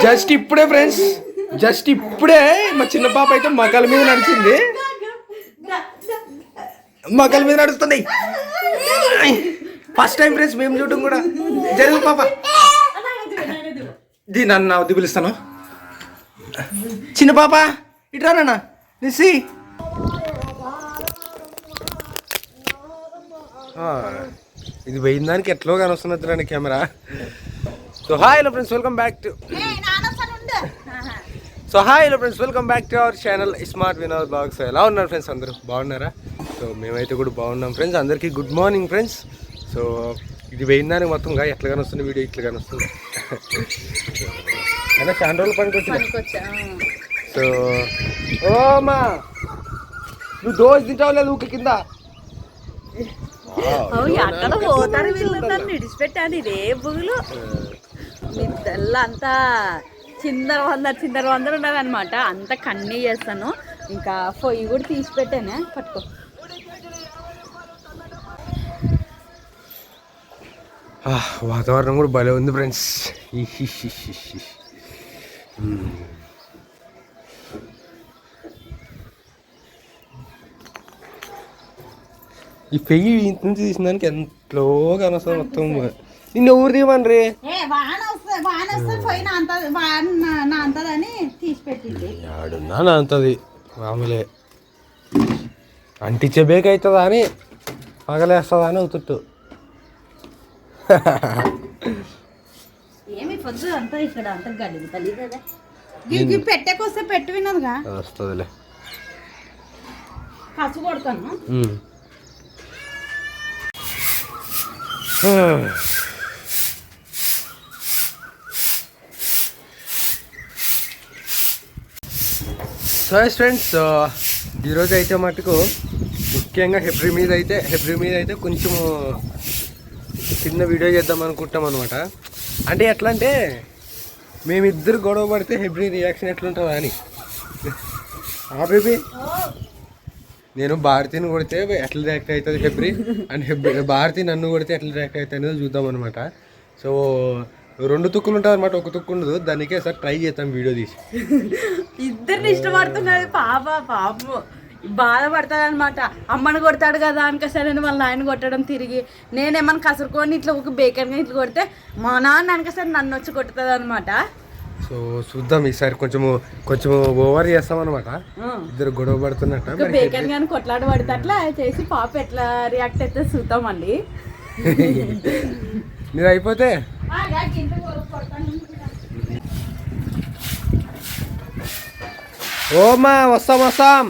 Just ఇప్పుడే friends, just ఇప్పుడే మా చిన్న పాప అయితే మకల మీద నడిచింది. మకల మీద నడుస్తున్నాయి. ఫస్ట్ టైం ఫ్రెండ్స్ మేము చూడటం కూడా. జరుగు పాప, దీని నన్ను వద్దు పిలుస్తాను. చిన్న పాప ఇట్రా నాన్న నిసి. ఇది పోయిన దానికి ఎట్లో కానీ వస్తున్నది camera. So hi hello friends, welcome back to our channel smart Vinod blogs. ఎలా ఉన్నారు ఫ్రెండ్స్? అందరూ బాగున్నారా? సో మేమైతే కూడా బాగున్నాం ఫ్రెండ్స్. అందరికీ గుడ్ మార్నింగ్ ఫ్రెండ్స్. సో ఇది పోయిన దానికి మొత్తంగా ఎట్లా కానీ వస్తుంది వీడియో, ఇట్లా కానీ వస్తుంది. అయినా చాలా రోజులు పనికొచ్చా. సో ఓమా నువ్వు దోశ తింటావు లేదు ఊకి కింద అక్కడ పోతారు వీళ్ళు, నన్ను విడిచిపెట్టాను. ఇదే బుగులు నిద్దల్లా అంతా చిందర వందర ఉన్నది అనమాట. అంత కన్నీ చేస్తాను. ఇంకా పొయ్యి కూడా తీసి పెట్టానే, పట్టుకో. వాతావరణం కూడా భలే ఉంది ఫ్రెండ్స్. ఈ పెయ్యి ఇంత నుంచి తీసిన దానికి ఎంతో కనొస్తుంది మొత్తం. నిన్ను ఎవరు తీయమని ఆడున్నా నా అంతది మామూలే. అంటించే బేక్ అవుతుందా అని పగలేస్తుందా అని అవుతుట్టు. పెట్టేకొస్తే పెట్టి విన్నదిగా వస్తుందిలే. కసు కొడతాను. సో ఫ్రెండ్స్, ఈరోజు అయితే మటుకు ముఖ్యంగా హెబ్రి మీద అయితే కొంచెము చిన్న వీడియో చేద్దాం అనుకుంటాం అనమాట. అంటే ఎట్లా అంటే మేమిద్దరు గొడవ పడితే హెబ్రి రియాక్షన్ ఎట్లుంటుందా అని. బేబీ నేను భారతిని కొడితే ఎట్లా రియాక్ట్ అవుతుంది హెబ్రి, అండ్ భారతి నన్ను కొడితే ఎట్లా రియాక్ట్ అవుతుంది అనేది చూద్దాం అనమాట. సో 2 తుక్కులు ఉంటుంది అనమాట, ఒక తుక్కు ఉండదు. దానికే సార్ ట్రై చేద్దాం వీడియో తీసి. ఇద్దరిని ఇష్టపడుతున్నది పాపం బాధపడతాడు అనమాట. అమ్మని కొడతాడు కదా అనుకసరని వాళ్ళ నాయన కొట్టడం తిరిగి నేనేమన్నా కసురుకొని ఇట్లా ఒక బేకర్గా ఇట్లా కొడితే మా నాన్న అనుకసరి నన్ను వచ్చి కొట్టుతుంది అనమాట. సో చూద్దాం ఈసారి కొంచెం ఓవర్ చేస్తాం అనమాట. ఇద్దరు గొడవ పడుతున్నట్టు బేకర్ కానీ కొట్లాడ పడితే అట్లా చేసి పాప ఎట్లా రియాక్ట్ అయితే చూద్దామండి. మీరు అయిపోతే ఓమా వస్తాం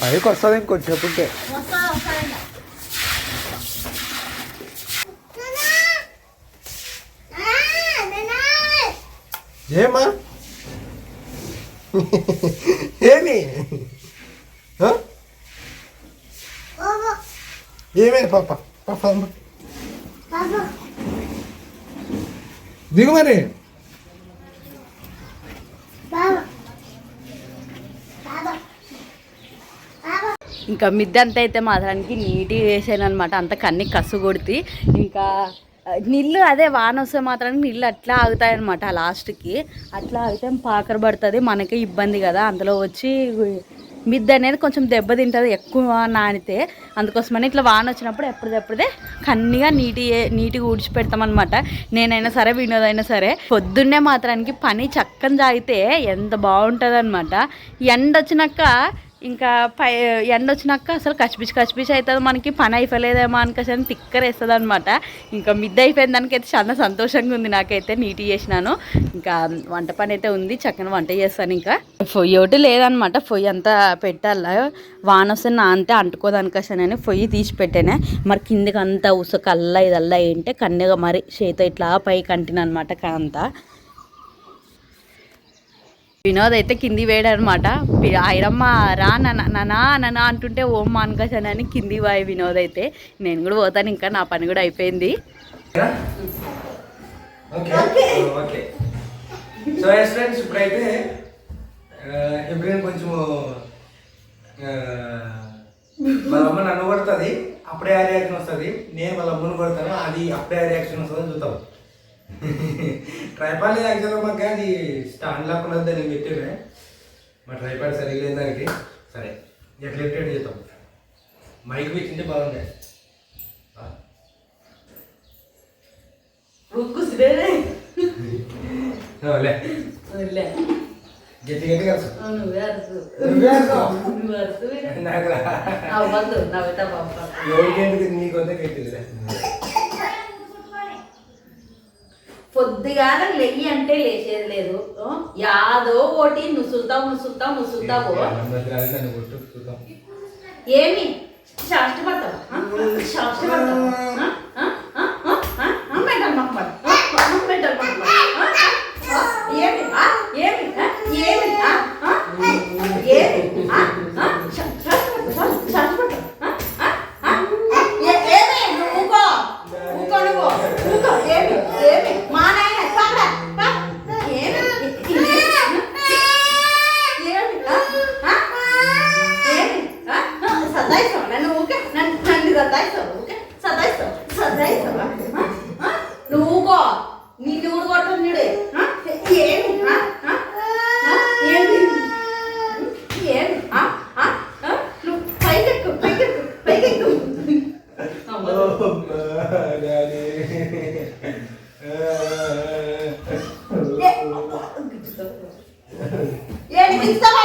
పైకి వస్తుంది ఇంకొంచెం చెప్పుంటే. ఏమా ఏమి ఏమైంది పాప దిగు మరి. ఇంకా మిద్దె అంతా అయితే మాత్రానికి నీట్గా వేసాను అనమాట. అంత కన్ని కసు కొడితే ఇంకా నీళ్ళు అదే వాన వస్తే మాత్రానికి నీళ్ళు అట్లా ఆగుతాయన్నమాట. లాస్ట్కి అట్లా ఆగితే పాకర పడుతుంది, మనకే ఇబ్బంది కదా. అందులో వచ్చి మిద్దె అనేది కొంచెం దెబ్బతింటుంది ఎక్కువ నానితే. అందుకోసమని ఇట్లా వాన వచ్చినప్పుడు ఎప్పుడప్పుడే కన్నీగా నీట్గా ఊడ్చిపెడతామన్నమాట. నేనైనా సరే వినోదైనా సరే. పొద్దున్నే మాత్రానికి పని చక్కని జాగితే ఎంత బాగుంటుంది అనమాట. ఎండ వచ్చినాక ఇంకా ఎండ వచ్చినాక అసలు కచ్చిపిచ్చి అవుతుంది మనకి. పని అయిపోలేదేమో అనుకోసం తిక్కర వేస్తుంది అనమాట. ఇంకా మిద్దె అయిపోయిన దానికైతే చాలా సంతోషంగా ఉంది నాకైతే. నీట్గా చేసినాను. ఇంకా వంట పని అయితే ఉంది, చక్కని వంట చేస్తాను. ఇంకా పొయ్యి ఒకటి లేదనమాట, పొయ్యి అంతా పెట్టాల. వాన వస్తే నా అంతే అంటుకోదనుకోసానని పొయ్యి తీసి పెట్టానే. మరి కిందికి అంతా ఉసకల్లా ఇదల్లా ఏంటే కన్నెగా మరి చేత ఇట్లా పైకి అంటినమాట అంతా. వినోద్ అయితే కింది వేయడనమాట. ఐరమ్మ రా నానా అంటుంటే ఓం అనుకోసానని కింది పోయి వినోద్ అయితే. నేను కూడా పోతాను, ఇంకా నా పని కూడా అయిపోయింది. కొంచెం వాళ్ళ అమ్మ నన్ను కొడుతుంది, అప్పుడే ఆ రియాక్షన్ వస్తుంది. నేను వాళ్ళ అమ్మను కొడతాను, అది అప్పుడే ఆ రియాక్షన్ వస్తుంది. చూద్దాం. ట్రైపాడ్ లేదు యాక్చువల్గా మాకు, అది స్టాండ్ లాక్కున్నది దానికి పెట్టిండే. మా ట్రైపాడ్ సరిగ్గా లేదు దానికి. సరే ఎట్లా ఎట్లా చేద్దాం. మైక్ పెట్టింటే బాగుండే. గట్టి గట్టి కలిసి ఎవరికేంటి నీకు అంతా గట్టిదిలే. పొద్దుగా లెయ్యి అంటే లేచేది లేదు. యాదో ఒకటి ముసులుతావు. ఏమి శాస్త్ర పడతావా? మెంటల్ నువ్వుకో నిన్ను కూడా కొట్టనుడే. ఏమి నువ్వు పైకెక్కు. ఏంటి ఇస్తావా?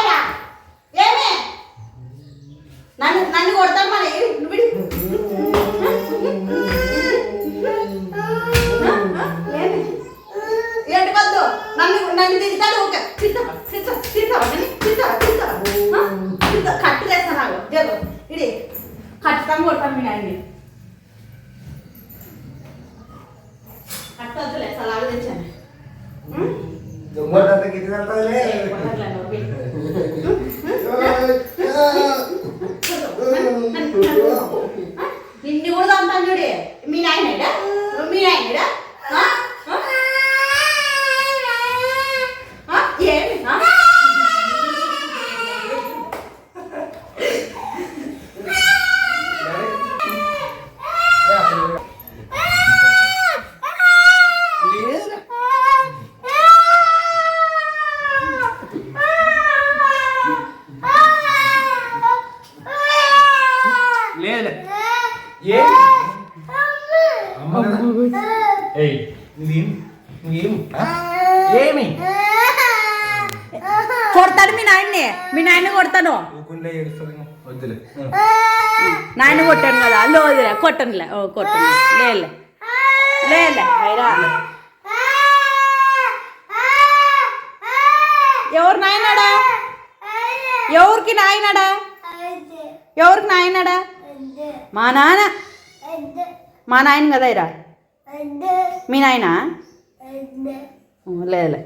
ఏమే నన్ను కొడతాను మరి. ఏంటి వద్దు, నన్ను తింటాడు. ఓకే కట్టు చేస్తాను నాకు జరు ఇది ఖచ్చితంగా కొడతాను. మీ నాయన్ని కట్టొద్దులే, సలాగా తెచ్చాను. నిన్ను కూడా అంటాను చూడే. మీ నాయనడా ఏమి కొడతాను మీ నాయన్ని కొడతాను. నాయన కొట్టాను కదా, అల్లు వదిలే కొట్టనులే. లేలే అయిరా. ఎవరు నాయనాడా? ఎవరికి నాయనాడా? మా నాయన కదా ఇరా. మీ నాయన లేలే.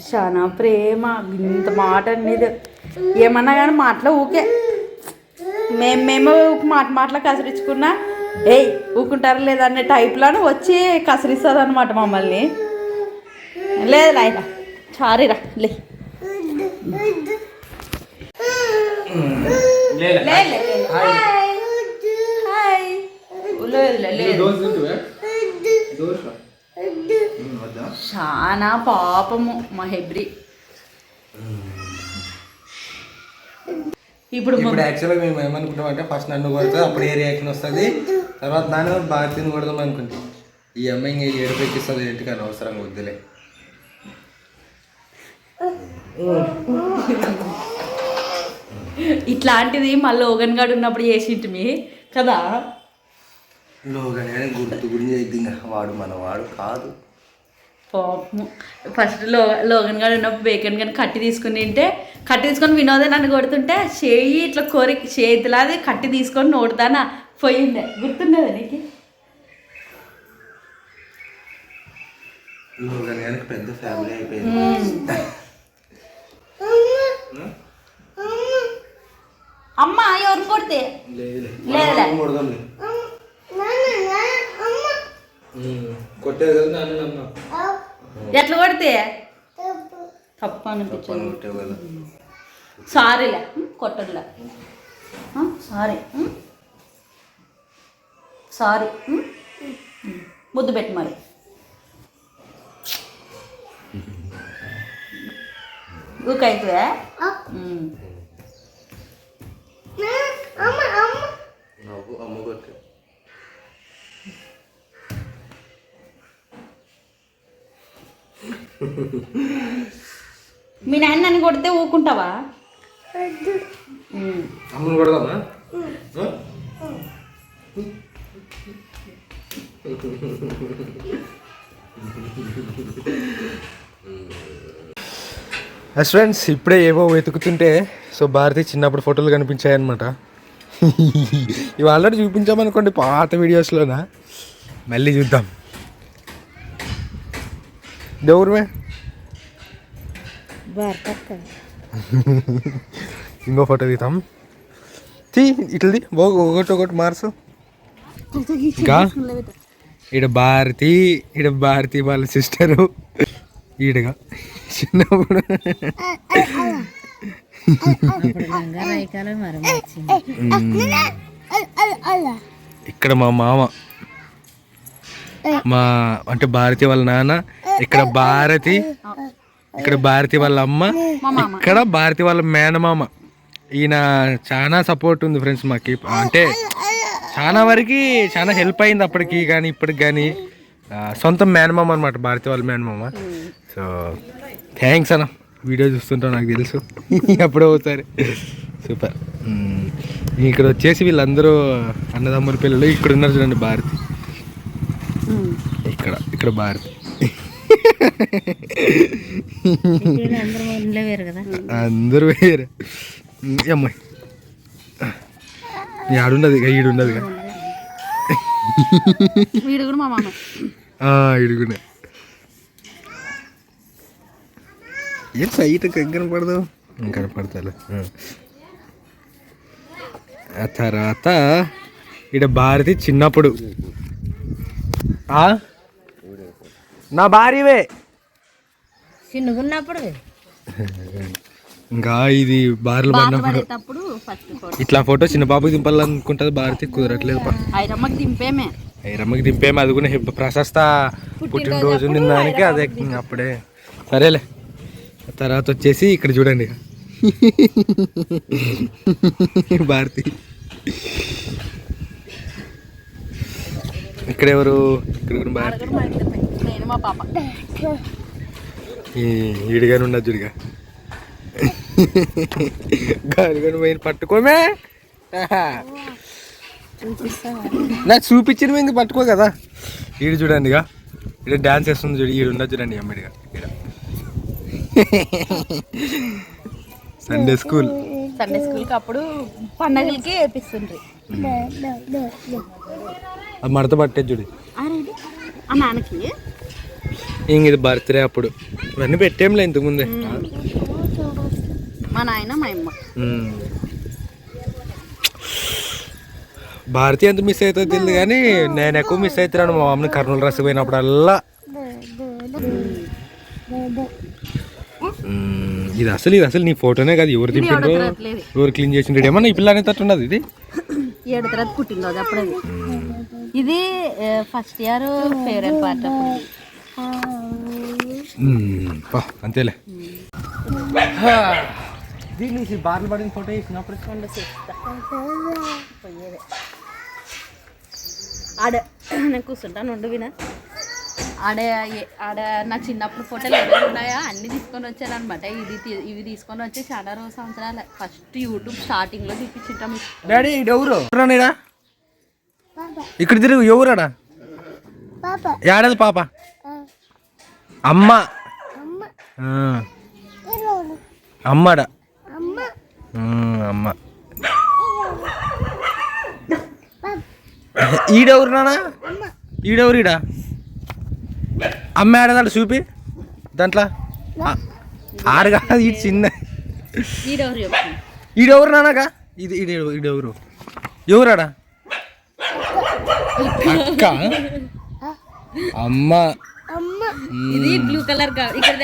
చాలా ప్రేమ, ఇంత మాట అనేది ఏమన్నా కానీ మాటలో ఊకే మేము మాటలో కసిరించుకున్నా ఏయ్ ఊకుంటారా లేదనే టైప్లోనే వచ్చి కసిరిస్తుంది అనమాట మమ్మల్ని. లేదు నాయన సారీరా లే. చాలా పాపము మా హెబ్రి. ఇప్పుడు యాక్చువల్గా మేము ఏమనుకుంటాం అంటే ఫస్ట్ నన్ను కొడుతుంది, అప్పుడు ఏ రియాక్షన్ వస్తుంది, తర్వాత నాన్న భారతిని కొడదాం అనుకుంటాం. ఈ అమ్మాయి ఇంకా ఏడుపు ఎక్కిస్తుంది ఏంటి కానీ అవసరంగా వద్దులే. ఇట్లాంటిది మళ్ళీ లోగన్ గాడు ఉన్నప్పుడు చేసింటిమి కదా. లోగన్ గుర్తు గురించి అయితే ఇంకా వాడు మనవాడు కాదు. పాపము ఫస్ట్ లోగన్ గారు ఉన్నప్పుడు బేకన్ కానీ కట్టి తీసుకొని వినోదే నన్ను కొడుతుంటే చేయి ఇట్లా చేతిలాది కట్టి తీసుకొని నోడుతానా పోయిందే. గుర్తున్నదా నీకు? లోగన్ గారికి పెద్ద ఫ్యామిలీ అయిపోయింది. అమ్మా ఎవరు కొడితే కొట్టేది కదా నాన్న. ఎట్లా కొడితే తప్పు అనిపించదు. సారీలే కొట్టడులే. సారీ సారీ ముద్దు పెట్టి మరి. ఊకైతే మీ నాన్న నన్ను కొడితే ఊకుంటావా? అమ్మను కొడదామా? ఫ్రెండ్స్ ఇప్పుడే ఏవో వెతుకుతుంటే సో భారతి చిన్నప్పుడు ఫోటోలు కనిపించాయన్నమాట. ఇవి ఆల్రెడీ చూపించామనుకోండి పాత వీడియోస్లోనా, మళ్ళీ చూద్దాం. దేవురమే ఇంకో ఫోటో తీద్దాం. ఇట్లది ఒకటి మార్సు. ఇంకా ఈడ భారతి వాళ్ళ సిస్టరు ఈడగా చిన్నప్పుడు. ఇక్కడ మా మామ, అంటే భారతి వాళ్ళ నాన్న, ఇక్కడ భారతి వాళ్ళ అమ్మ, ఇక్కడ భారతి వాళ్ళ మేనమామ. ఈయన చాలా సపోర్ట్ ఉంది ఫ్రెండ్స్ మాకి, అంటే చాలా వరకు చాలా హెల్ప్ అయింది అప్పటికి కానీ ఇప్పటికి కానీ. సొంత మేనమామ అనమాట భారతి వాళ్ళ మేనమామ. సో థ్యాంక్స్ అన్న, వీడియో చూస్తుంటాం నాకు తెలుసు అప్పుడే ఒకసారి. సూపర్. ఇక్కడ వచ్చేసి వీళ్ళందరూ అన్నదమ్ముల పిల్లలు. ఇక్కడ ఉన్నారు చూడండి భారతి, ఇక్కడ భారతి. అందరూ వేరే అమ్మాయి ఆడున్నది ఈడున్నది ఈడుకున్నా. ఏం సైట్ కనపడదు, కనపడతాను. ఆ తర్వాత ఇక్కడ భారతి చిన్నప్పుడు. నా భార్యవే చిన్నగున్నప్పుడు. ఇంకా ఇది బార్లు పడినప్పుడు ఇట్లా ఫోటో చిన్న బాబుకి దింపాలనుకుంటుంది భారతి, కుదరట్లేదు. ఐరమ్మకి దింపేమే, అది కూడా ప్రశస్త పుట్టినరోజు దానికి అదే అప్పుడే. సరేలే. తర్వాత వచ్చేసి ఇక్కడ చూడండి భారతి. ఇక్కడ ఎవరు? ఇక్కడ భారతి. ఈడిగానే ఉన్నది చూడిగా, గాలిగాని పోయిన పట్టుకోమే. నాకు చూపించిన ఇంక పట్టుకో కదా. ఈడు చూడండి ఇక, ఇక్కడ డాన్స్ వేస్తుంది చూడు, ఈడు ఉన్నది చూడండి అమ్మడిగా. ఇక్కడ సండే స్కూల్కి అప్పుడు పండగలకి వేపిస్తుండ్రి. అది మడత పట్టేది చూడు నాన్నకి. ఇంక ఇది బర్త్డే అప్పుడు ఇవన్నీ పెట్టేంలే ఇంతకుముందే. మా నాయన మా అమ్మ. భారతి ఎంత మిస్ అవుతుందో తెలియదు కానీ నేను ఎక్కువ మిస్ అవుతున్నాను మా మమ్మల్ని కర్నూలు రస పోయినప్పుడల్లా. ఇది అసలు నీ ఫోటోనే కాదు, ఎవరు దింపిండ్రో ఎవరు క్లీన్ చేసిండ్రు ఏమన్నా ఈ పిల్ల అనేటట్టున్నది. ఇది 7వ తరగతి పుట్టినరోజు అప్పుడే. ఇది ఫస్ట్ ఇయర్ ఫేవరెట్ పార్ట్ అప్పుడు. అంతేలే. దీన్ని బార్లు పడిన ఫోటో వేసినప్పుడు ఆడ నేను కూర్చుంటాను ఉండు వినా. ఆడ నా చిన్నప్పుడు ఫోటోలు ఏమైనా ఉన్నాయా అన్నీ తీసుకొని వచ్చాను అనమాట. ఇవి తీసుకొని వచ్చి చాలా సంవత్సరాలు. ఫస్ట్ యూట్యూబ్ స్టార్టింగ్లో చూపించుంటాం. డాడీ ఎవరు ఇక్కడ తిరుగు, ఎవరాడా? ఏడాది పాప? అమ్మ అమ్మడా? అమ్మ. ఈడెవరు నానా? ఈడెవరు? ఈడ అమ్మ ఏడాది చూపి దాంట్లో ఆరు కాదు, ఈ చిన్న. ఈడెవరు నానాగా? ఇది ఈడెవరు? ఎవరాడా? అక్క. అమ్మ. ఇది బ్లూ కలర్ ఇక్కడ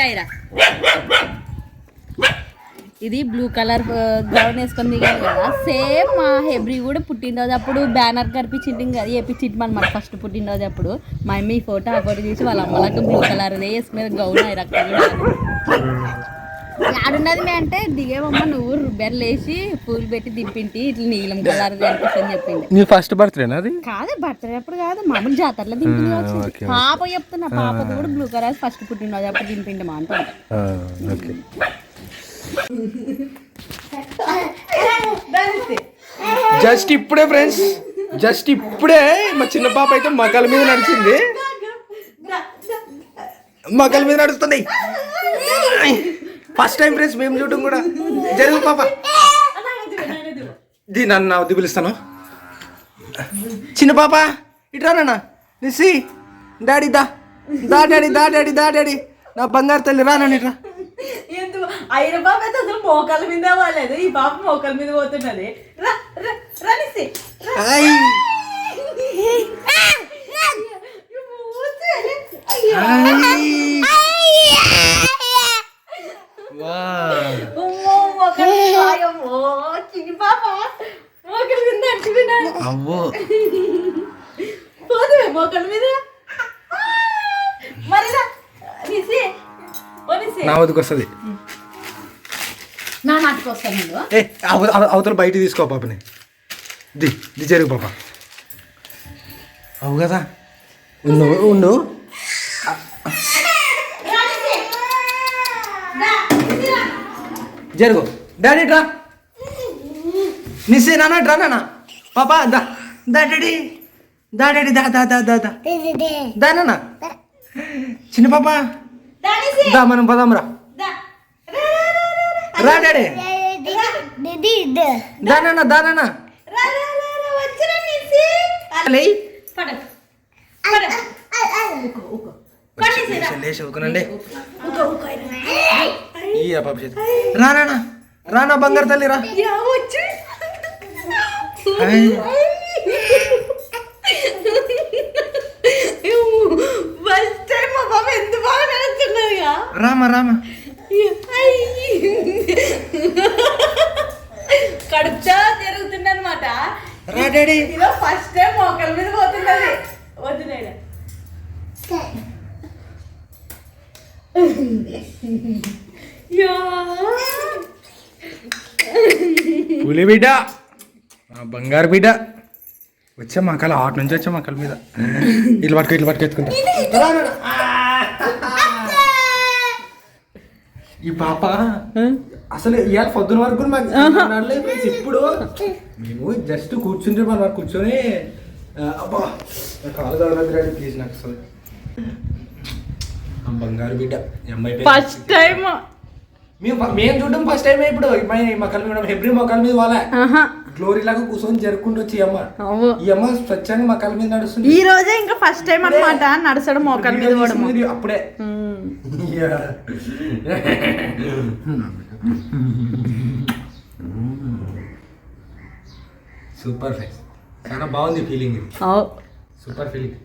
ఇది బ్లూ కలర్ గౌన్ వేసుకొని దిగాను కదా, సేమ్ మా హెబ్రి కూడా పుట్టినరోజు అప్పుడు బ్యానర్ కనిపించింది కదా, వేపించింది అనమాట ఫస్ట్ పుట్టినరోజు అప్పుడు. మా అమ్మ ఈ ఫోటో ఆ ఫోటో చూసి వాళ్ళ అమ్మలకు బ్లూ కలర్ వేసుకునే గౌన్ రక్తం ఆడున్నది మే అంటే దిగేవమ్మ నువ్వు రుబ్బెర్లు వేసి పూలు పెట్టి దింపింటి ఇట్లా నీలం కలర్ కనిపిస్తుంది చెప్పింది. నీ ఫస్ట్ బర్త్డేనా అది? కాదు బర్త్డే అప్పుడు కాదు, మామూలు జాతరలో దింపింది కావచ్చు. పాప చెప్తున్నా, పాపది కూడా బ్లూ కలర్ ఫస్ట్ పుట్టినరోజు అప్పుడు దింపిండి మా అంతా. జస్ట్ ఇప్పుడే ఫ్రెండ్స్, జస్ట్ ఇప్పుడే మా చిన్న పాప అయితే మకాల మీద నడిచింది, మకాల మీద నడుస్తుంది. ఫస్ట్ టైం ఫ్రెండ్స్ మేము చూడటం కూడా. జరుగు పాప, దీని నన్ను వద్దు పిలుస్తాను. చిన్న పాప ఇట్రా నాన్న, నిసి డాడీ దా దా డాడీ దా డాడీ దా డాడీ, నా బంగారు తల్లి రా నన్ను ఇట్రా. అయిన పాప అయితే అసలు మోకాల మీద పోలేదు, ఈ పాప మోకాల మీద పోతున్నది. నా వద్దకు వస్తుంది, నా నాటికి వస్తాను. అవతల బయట తీసుకో పాపని, ది జరుగు పాప. అవు కదా, ఉండు జరుగు. డాడీ డ్రా, నిస్సే నాన్న డ్రా నాన్న. పాప దా దా డాడీ, దా డాడీ దా దా దా దా దా దా నాన్న. చిన్న పాప దా, మనం పదాం రా. రా డాడీ, దా నాన్న దా నాన్న. రానా రానా బంగారు తల్లి రా. రామా రామా కడుపుతో జరుగుతుంది అనమాట. ఫస్ట్ టైం మోకాల మీద పోతున్నది. వద్దులేడా పులి బిడ్డ, బంగారు బిడ్డ వచ్చా మకాల ఆట నుంచి వచ్చా మకాల మీద. ఇట్లా పట్టుకు ఎత్తుకుంటా. ఈ పాప అసలు ఇవాళ పొద్దున వరకు ఇప్పుడు మేము జస్ట్ కూర్చుంటే మనం కూర్చొని అబ్బా కాలు తడవద్దు ప్లీజ్ నాకు అసలు. బంగారు బిడ్డ ఫస్ట్ టైం మేము చూడడం ఫస్ట్ టైం. ఇప్పుడు మకాల మీద హెబ్రి మకాల మీద వాళ్ళ గ్లోరీ లాగా కూర్చొని జరుపుకుంటూ వచ్చి అమ్మ, ఈ అమ్మ స్వచ్ఛంగా మకాల మీద నడుస్తుంది. ఈ రోజే ఇంకా ఫస్ట్ టైం అన్నమాట నడచడం మోకాల మీద అప్పుడే. సూపర్ ఫేస్, చాలా బాగుంది ఫీలింగ్, ఇది సూపర్ ఫీలింగ్.